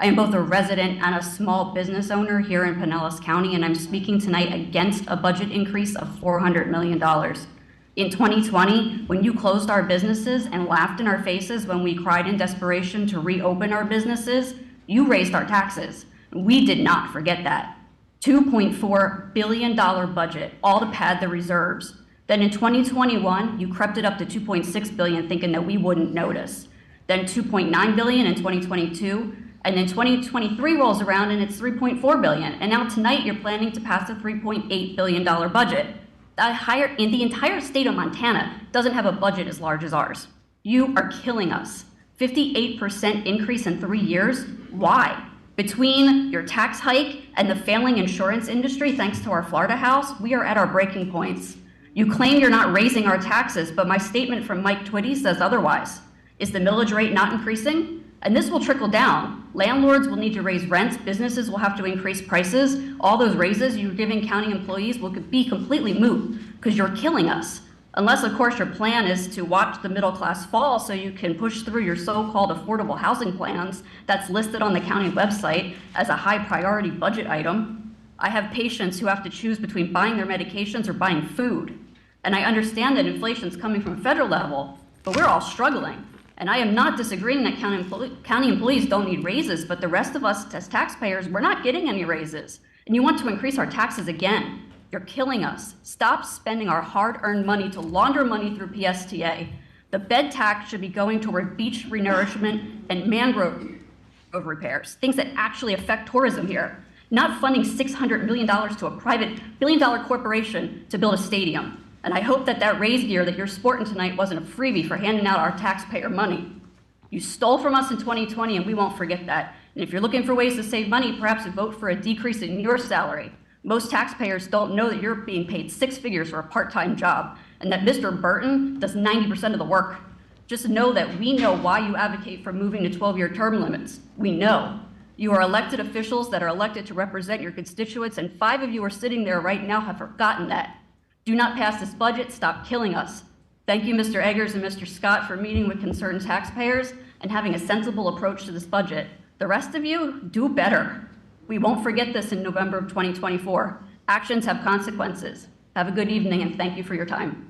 I am both a resident and a small business owner here in Pinellas County, and I'm speaking tonight against a budget increase of $400 million. In 2020, when you closed our businesses and laughed in our faces when we cried in desperation to reopen our businesses, you raised our taxes. We did not forget that. $2.4 billion budget, all to pad the reserves. Then in 2021, you crept it up to $2.6 billion, thinking that we wouldn't notice. Then $2.9 billion in 2022, and then 2023 rolls around and it's $3.4 billion. And now tonight you're planning to pass a $3.8 billion budget. In the entire state of Montana doesn't have a budget as large as ours. You are killing us. 58% increase in 3 years. Why? Between your tax hike and the failing insurance industry, thanks to our Florida house, we are at our breaking points. You claim you're not raising our taxes, but my statement from Mike Twitty says otherwise. Is the millage rate not increasing? And this will trickle down. Landlords will need to raise rents, businesses will have to increase prices. All those raises you're giving county employees will be completely moot because you're killing us. Unless, of course, your plan is to watch the middle class fall so you can push through your so-called affordable housing plans that's listed on the county website as a high priority budget item. I have patients who have to choose between buying their medications or buying food. And I understand that inflation's coming from a federal level, but we're all struggling. And I am not disagreeing that county employees don't need raises, but the rest of us as taxpayers, we're not getting any raises. And you want to increase our taxes again. You're killing us. Stop spending our hard-earned money to launder money through PSTA. The bed tax should be going toward beach renourishment and mangrove repairs, things that actually affect tourism here, not funding $600 million to a private billion-dollar corporation to build a stadium. And I hope that that raise gear that you're sporting tonight wasn't a freebie for handing out our taxpayer money. You stole from us in 2020, and we won't forget that. And if you're looking for ways to save money, perhaps vote for a decrease in your salary. Most taxpayers don't know that you're being paid 6 figures for a part-time job, and that Mr. Burton does 90% of the work. Just know that we know why you advocate for moving to 12-year term limits. We know. You are elected officials that are elected to represent your constituents, and 5 of you are sitting there right now have forgotten that. Do not pass this budget. Stop killing us. Thank you, Mr. Eggers and Mr. Scott, for meeting with concerned taxpayers and having a sensible approach to this budget. The rest of you, do better. We won't forget this in November of 2024. Actions have consequences. Have a good evening, and thank you for your time.